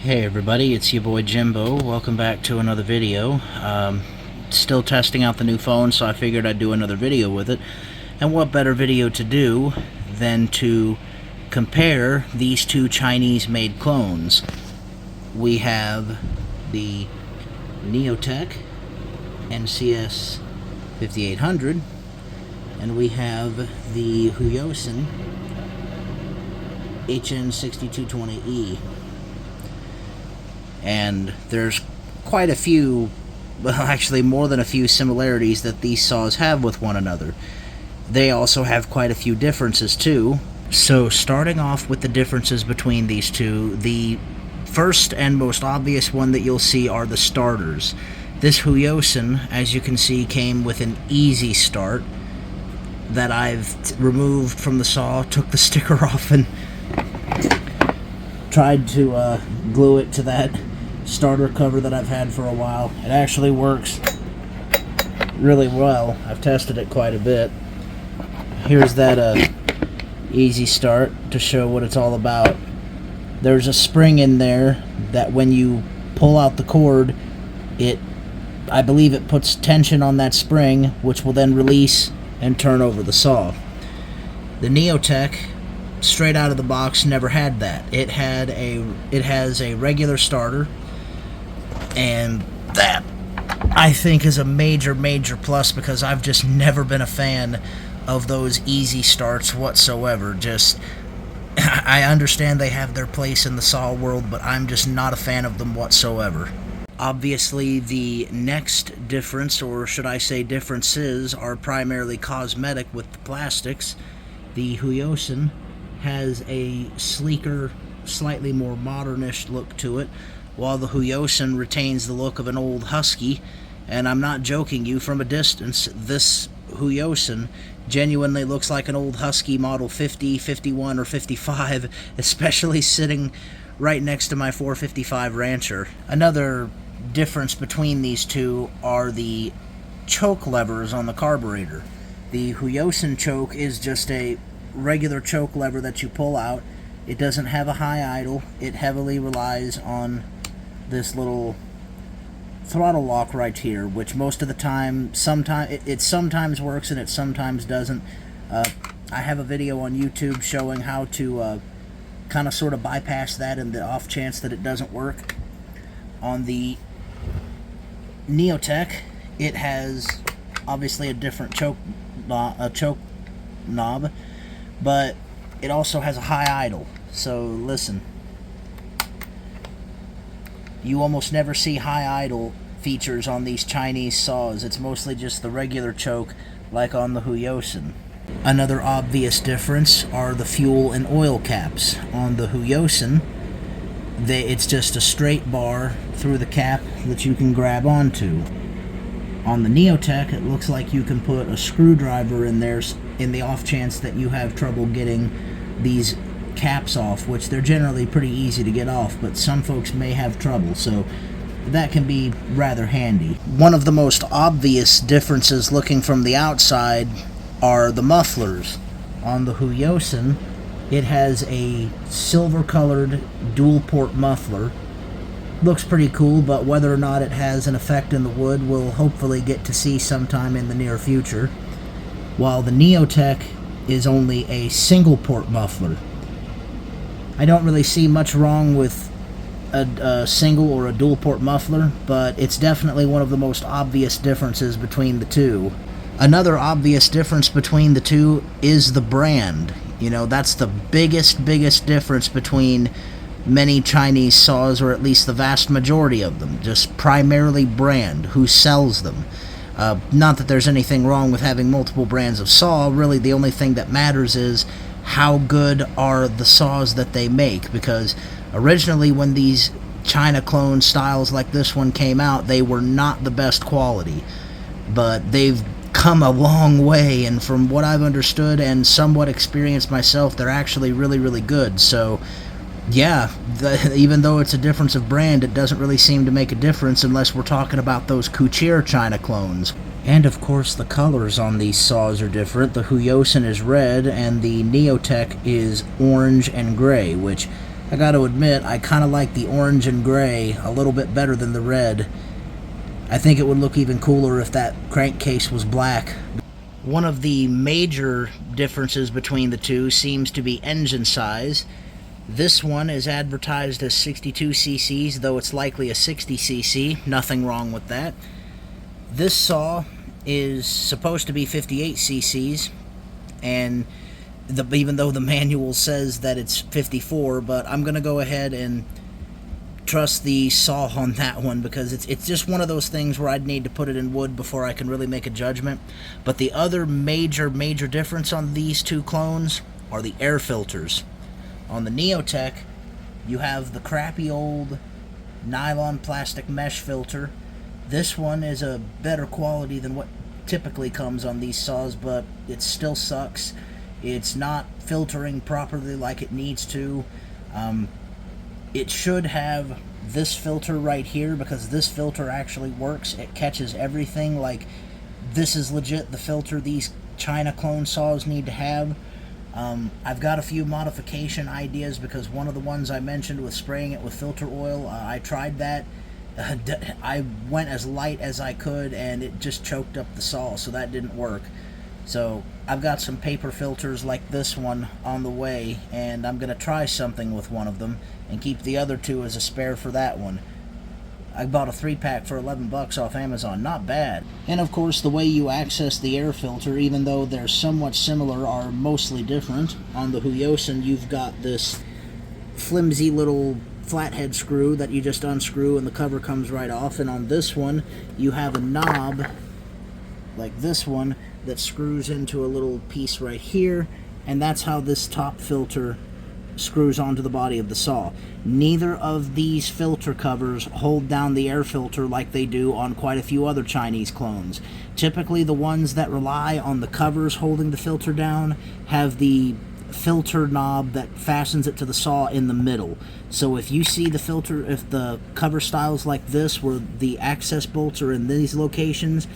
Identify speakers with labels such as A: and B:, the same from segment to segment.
A: Hey everybody, it's your boy Jimbo. Welcome back to another video. Still testing out the new phone, so I figured I'd do another video with it. And what better video to do than to compare these two Chinese-made clones. We have the Neotech NCS 5800, and we have the Huyosin HN6220E. And there's quite a few, well actually more than a few similarities that these saws have with one another. They also have quite a few differences too. So starting off with the differences between these two, the first and most obvious one that you'll see are the starters. This Huyosin, as you can see, came with an easy start that I've removed from the saw, took the sticker off and tried to glue it to that starter cover that I've had for a while. It actually works really well. I've tested it quite a bit. Here's that easy start to show what it's all about. There's a spring in there that when you pull out the cord, I believe it puts tension on that spring, which will then release and turn over the saw. The Neotech, straight out of the box, never had that. It has a regular starter, and that I think is a major plus, because I've just never been a fan of those easy starts whatsoever. I understand they have their place in the saw world, but I'm just not a fan of them whatsoever. Obviously, the next difference, or should I say differences, are primarily cosmetic with the plastics. The Huyosin has a sleeker, slightly more modernish look to it, while the Huyosin retains the look of an old Husky. And I'm not joking you, from a distance, this Huyosin genuinely looks like an old Husky model 50, 51, or 55, especially sitting right next to my 455 Rancher. Another difference between these two are the choke levers on the carburetor. The Huyosin choke is just a regular choke lever that you pull out. It doesn't have a high idle. It heavily relies on this little throttle lock right here, which most of the time, it sometimes works and it sometimes doesn't. I have a video on YouTube showing how to kind of sort of bypass that in the off chance that it doesn't work. On the Neotech, it has obviously a different choke knob, but it also has a high idle. So listen, you almost never see high idle features on these Chinese saws. It's mostly just the regular choke like on the Huyosin. Another obvious difference are the fuel and oil caps. On the Huyosin, it's just a straight bar through the cap that you can grab onto. On the Neotech, it looks like you can put a screwdriver in there in the off chance that you have trouble getting these caps off, which they're generally pretty easy to get off, but some folks may have trouble, so that can be rather handy. One of the most obvious differences looking from the outside are the mufflers. On the Huyosin, it has a silver-colored dual-port muffler. Looks pretty cool, but whether or not it has an effect in the wood, we'll hopefully get to see sometime in the near future. While the Neotech is only a single-port muffler. I don't really see much wrong with a single or a dual-port muffler, but it's definitely one of the most obvious differences between the two. Another obvious difference between the two is the brand. You know, that's the biggest difference between many Chinese saws, or at least the vast majority of them. Just primarily brand, who sells them. Not that there's anything wrong with having multiple brands of saw. Really, the only thing that matters is how good are the saws that they make, because originally when these China clone styles like this one came out, they were not the best quality, but they've come a long way, and from what I've understood and somewhat experienced myself, they're actually really good. So yeah, even though it's a difference of brand, it doesn't really seem to make a difference unless we're talking about those Kuchir China clones. And of course the colors on these saws are different. The Huyosin is red and the Neotech is orange and gray, which I got to admit, I kind of like the orange and gray a little bit better than the red. I think it would look even cooler if that crankcase was black. One of the major differences between the two seems to be engine size. This one is advertised as 62 cc's, though it's likely a 60 cc. Nothing wrong with that. This saw is supposed to be 58 cc's, and even though the manual says that it's 54, but I'm going to go ahead and trust the saw on that one, because it's just one of those things where I'd need to put it in wood before I can really make a judgment. But the other major difference on these two clones are the air filters. On the Neotech, you have the crappy old nylon plastic mesh filter. This one is a better quality than what typically comes on these saws, but it still sucks. It's not filtering properly like it needs to. It should have this filter right here, because this filter actually works. It catches everything. Like, this is legit the filter these China clone saws need to have. I've got a few modification ideas, because one of the ones I mentioned with spraying it with filter oil, I tried that. I went as light as I could, and it just choked up the saw, so that didn't work. So I've got some paper filters like this one on the way, and I'm going to try something with one of them and keep the other two as a spare for that one. I bought a 3-pack for 11 bucks off Amazon. Not bad. And of course, the way you access the air filter, even though they're somewhat similar, are mostly different. On the Huyosin, you've got this flimsy little flathead screw that you just unscrew and the cover comes right off. And on this one, you have a knob like this one that screws into a little piece right here, and that's how this top filter screws onto the body of the saw. Neither of these filter covers hold down the air filter like they do on quite a few other Chinese clones. Typically, the ones that rely on the covers holding the filter down have the filter knob that fastens it to the saw in the middle. So if you see the filter, if the cover styles like this, where the access bolts are in these locations,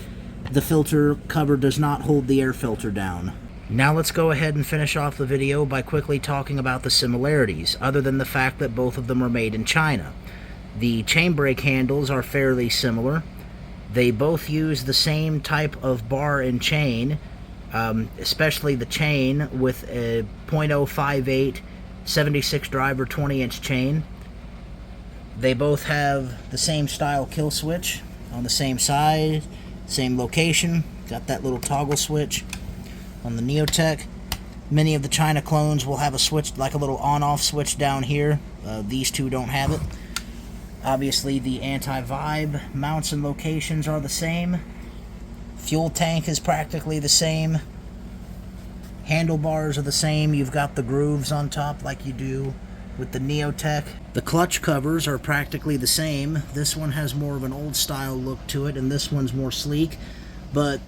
A: the filter cover does not hold the air filter down. Now let's go ahead and finish off the video by quickly talking about the similarities, other than the fact that both of them are made in China. The chain brake handles are fairly similar. They both use the same type of bar and chain, especially the chain with a .058 76 driver 20-inch chain. They both have the same style kill switch on the same side, same location. Got that little toggle switch. On the Neotech, many of the China clones will have a switch, like a little on-off switch down here. These two don't have it. Obviously, the anti-vibe mounts and locations are the same. Fuel tank is practically the same. Handlebars are the same. You've got the grooves on top like you do with the Neotech. The clutch covers are practically the same. This one has more of an old style look to it, and this one's more sleek. But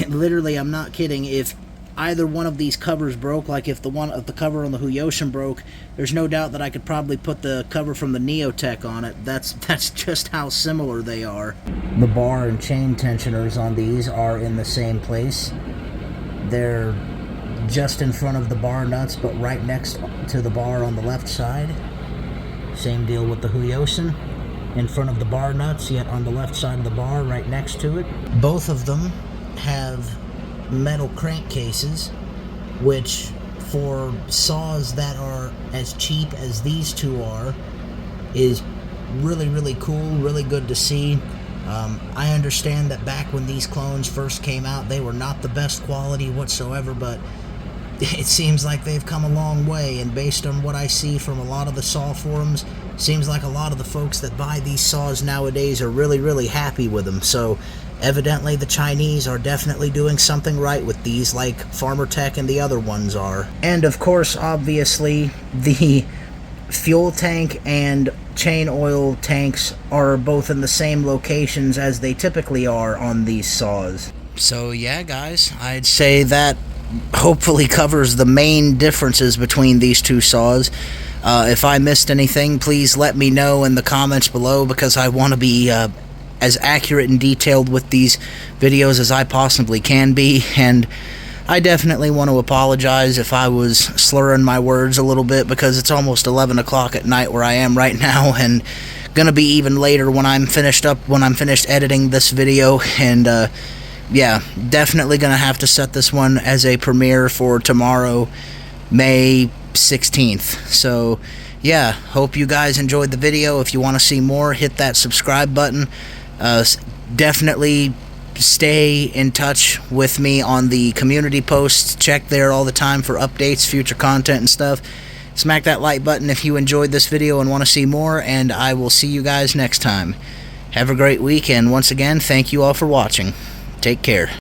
A: literally, I'm not kidding, if either one of these covers broke, like if the cover on the Huyosin broke, there's no doubt that I could probably put the cover from the Neotech on it. That's just how similar they are. The bar and chain tensioners on these are in the same place. They're just in front of the bar nuts, but right next to the bar on the left side. Same deal with the Huyosin. In front of the bar nuts, yet on the left side of the bar, right next to it. Both of them have metal crankcases, which for saws that are as cheap as these two are, is really cool, really good to see. I understand that back when these clones first came out, they were not the best quality whatsoever, but it seems like they've come a long way, and based on what I see from a lot of the saw forums, seems like a lot of the folks that buy these saws nowadays are really happy with them. So evidently the Chinese are definitely doing something right with these, like Farmer Tech and the other ones are. And of course, obviously, the fuel tank and chain oil tanks are both in the same locations as they typically are on these saws. So yeah, guys, I'd say that hopefully covers the main differences between these two saws. If I missed anything, please let me know in the comments below, because I want to be as accurate and detailed with these videos as I possibly can be. And I definitely want to apologize if I was slurring my words a little bit, because it's almost 11 o'clock at night where I am right now, and gonna be even later when I'm finished editing this video. And yeah, definitely gonna have to set this one as a premiere for tomorrow, May 16th. So yeah, hope you guys enjoyed the video. If you want to see more, hit that subscribe button. Definitely stay in touch with me on the community posts. Check there all the time for updates, future content and stuff. Smack that like button if you enjoyed this video and want to see more, and I will see you guys next time. Have a great week, and once again, thank you all for watching. Take care.